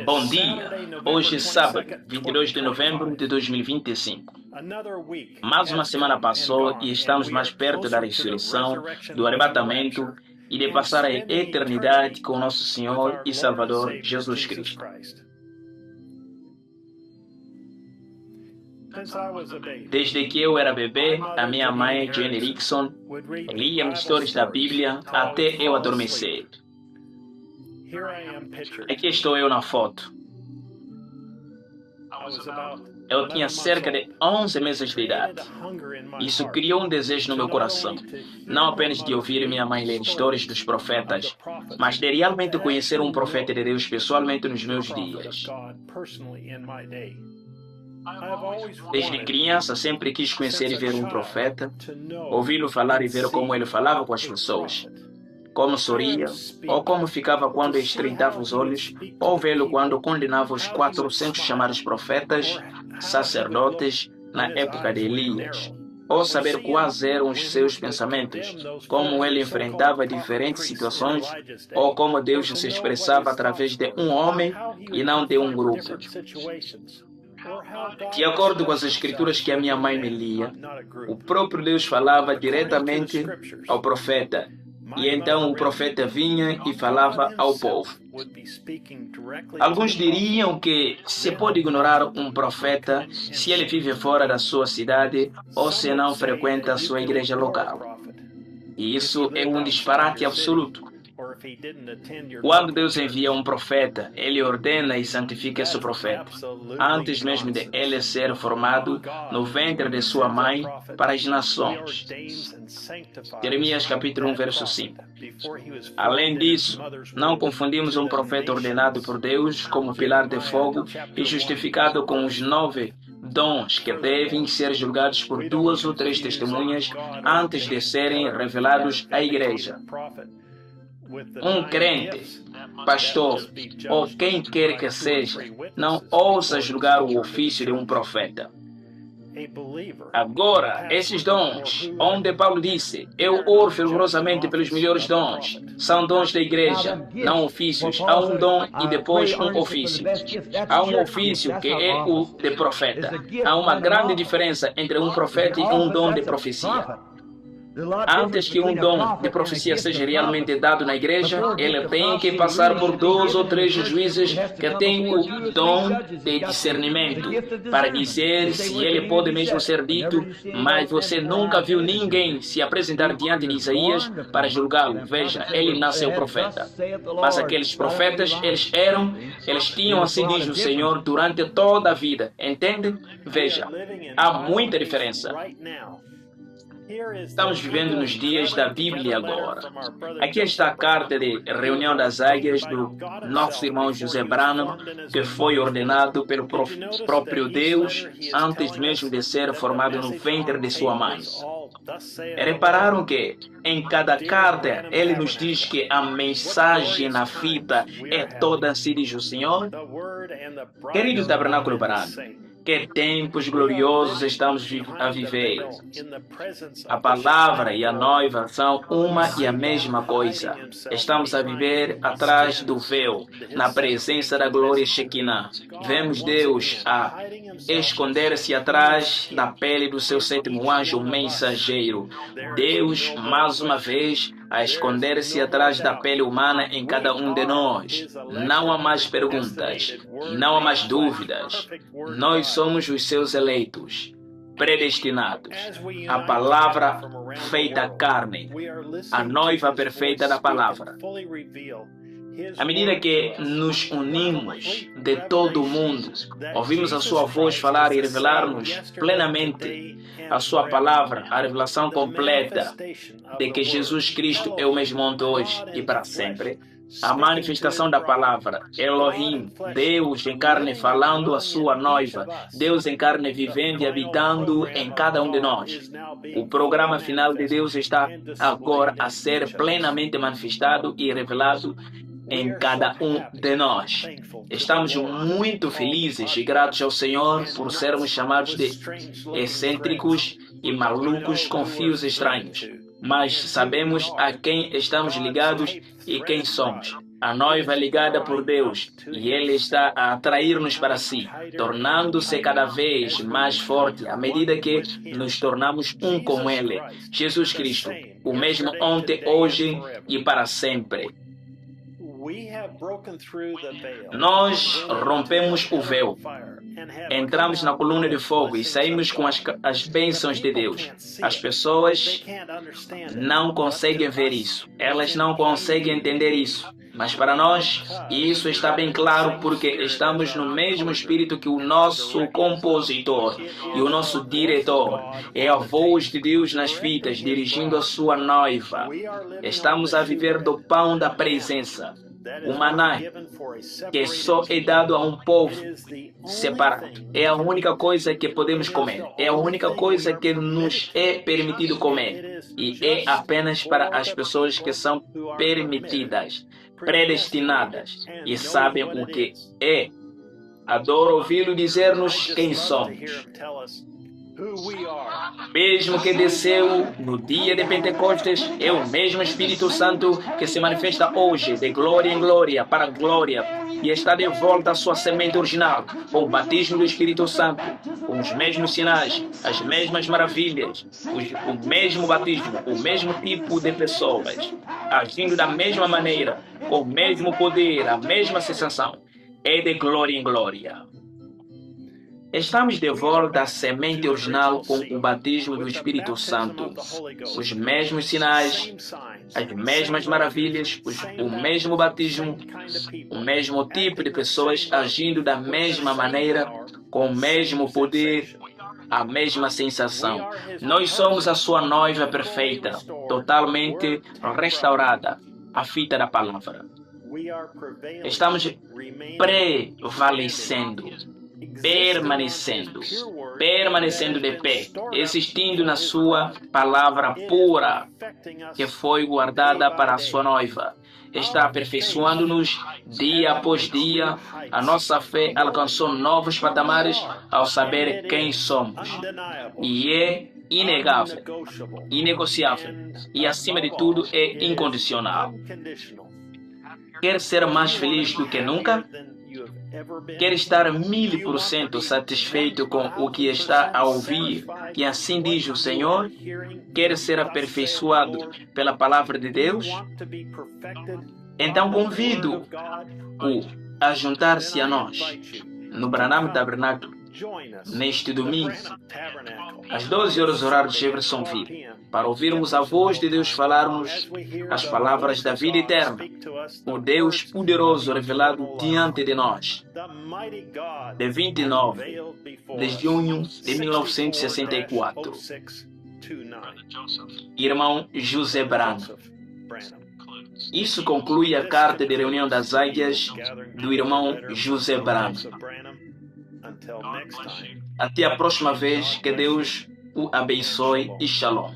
Bom dia! Hoje é sábado, 22 de novembro de 2025. Mais uma semana passou e estamos mais perto da ressurreição, do arrebatamento e de passar a eternidade com nosso Senhor e Salvador Jesus Cristo. Desde que eu era bebê, a minha mãe, Jane Erickson, lia histórias da Bíblia até eu adormecer. Aqui estou eu na foto. Eu tinha cerca de 11 meses de idade. Isso criou um desejo no meu coração, não apenas de ouvir minha mãe ler histórias dos profetas, mas de realmente conhecer um profeta de Deus pessoalmente nos meus dias. Desde criança, sempre quis conhecer e ver um profeta, ouvi-lo falar e ver como ele falava com as pessoas, como sorria, ou como ficava quando estreitava os olhos, ou vê-lo quando condenava os 400 chamados profetas, sacerdotes, na época de Elias, ou saber quais eram os seus pensamentos, como ele enfrentava diferentes situações, ou como Deus se expressava através de um homem e não de um grupo. De acordo com as escrituras que a minha mãe me lia, o próprio Deus falava diretamente ao profeta, e então o profeta vinha e falava ao povo. Alguns diriam que se pode ignorar um profeta se ele vive fora da sua cidade ou se não frequenta a sua igreja local. E isso é um disparate absoluto. Quando Deus envia um profeta, ele ordena e santifica esse profeta, antes mesmo de ele ser formado no ventre de sua mãe para as nações. Jeremias capítulo 1, verso 5. Além disso, não confundimos um profeta ordenado por Deus como pilar de fogo e justificado com os 9 dons que devem ser julgados por 2 ou 3 testemunhas antes de serem revelados à igreja. Um crente, pastor ou quem quer que seja, não ousa julgar o ofício de um profeta. Agora, esses dons, onde Paulo disse, eu oro fervorosamente pelos melhores dons, são dons da igreja, não ofícios. Há um dom e depois um ofício. Há um ofício que é o de profeta. Há uma grande diferença entre um profeta e um dom de profecia. Antes que um dom de profecia seja realmente dado na igreja, ele tem que passar por 2 ou 3 juízes que têm o dom de discernimento para dizer se ele pode mesmo ser dito, mas você nunca viu ninguém se apresentar diante de Isaías para julgá-lo. Veja, ele nasceu profeta. Mas aqueles profetas, eles tinham, assim diz o Senhor, durante toda a vida. Entende? Veja, há muita diferença. Estamos vivendo nos dias da Bíblia agora. Aqui está a carta de reunião das águias do nosso irmão José Branham, que foi ordenado pelo próprio Deus antes mesmo de ser formado no ventre de sua mãe. Repararam que em cada carta ele nos diz que a mensagem na fita é toda assim diz o Senhor? Querido Tabernáculo Branham, que tempos gloriosos estamos a viver. A palavra e a noiva são uma e a mesma coisa. Estamos a viver atrás do véu, na presença da glória Shekinah. Vemos Deus a esconder-se atrás da pele do seu 7º anjo mensageiro. Deus, mais uma vez, a esconder-se atrás da pele humana em cada um de nós. Não há mais perguntas, não há mais dúvidas. Nós somos os seus eleitos, predestinados. A palavra feita carne, a noiva perfeita da palavra. À medida que nos unimos de todo o mundo, ouvimos a sua voz falar e revelar-nos plenamente a sua palavra, a revelação completa de que Jesus Cristo é o mesmo ontem, hoje e para sempre. A manifestação da palavra, Elohim, Deus em carne falando a sua noiva, Deus em carne vivendo e habitando em cada um de nós. O programa final de Deus está agora a ser plenamente manifestado e revelado em cada um de nós. Estamos muito felizes e gratos ao Senhor por sermos chamados de excêntricos e malucos com fios estranhos. Mas sabemos a quem estamos ligados e quem somos. A noiva é ligada por Deus e Ele está a atrair-nos para si, tornando-se cada vez mais forte à medida que nos tornamos um com Ele. Jesus Cristo, o mesmo ontem, hoje e para sempre. Nós rompemos o véu, entramos na coluna de fogo e saímos com as bênçãos de Deus. As pessoas não conseguem ver isso, elas não conseguem entender isso. Mas para nós, isso está bem claro porque estamos no mesmo espírito que o nosso compositor e o nosso diretor. É a voz de Deus nas fitas, dirigindo a sua noiva. Estamos a viver do pão da presença. O maná, que só é dado a um povo separado. É a única coisa que podemos comer. É a única coisa que nos é permitido comer. E é apenas para as pessoas que são permitidas, predestinadas e sabem o que é. Adoro ouvi-lo dizer-nos quem somos. Mesmo que desceu no dia de Pentecostes, é o mesmo Espírito Santo que se manifesta hoje, de glória em glória, para glória, e está de volta à sua semente original, com o batismo do Espírito Santo, com os mesmos sinais, as mesmas maravilhas, o mesmo batismo, o mesmo tipo de pessoas, agindo da mesma maneira, com o mesmo poder, a mesma sensação, é de glória em glória. Estamos de volta à semente original com o batismo do Espírito Santo. Os mesmos sinais, as mesmas maravilhas, o mesmo batismo, o mesmo tipo de pessoas agindo da mesma maneira, com o mesmo poder, a mesma sensação. Nós somos a sua noiva perfeita, totalmente restaurada, a fita da palavra. Estamos prevalecendo. Permanecendo de pé, existindo na sua palavra pura, que foi guardada para a sua noiva. Está aperfeiçoando-nos dia após dia. A nossa fé alcançou novos patamares ao saber quem somos. E é inegável, inegociável e, acima de tudo, é incondicional. Quer ser mais feliz do que nunca? Quer estar 1000% satisfeito com o que está a ouvir, e assim diz o Senhor? Quer ser aperfeiçoado pela palavra de Deus? Então convido-o a juntar-se a nós no Branham Tabernáculo neste domingo, às 12 horas horário de Jeffersonville, para ouvirmos a voz de Deus falar-nos as palavras da vida eterna, o Deus poderoso revelado diante de nós. De 29 de junho de 1964, irmão José Branham. Isso conclui a carta de reunião das águias do irmão José Branham. Até a próxima vez, que Deus o abençoe e shalom.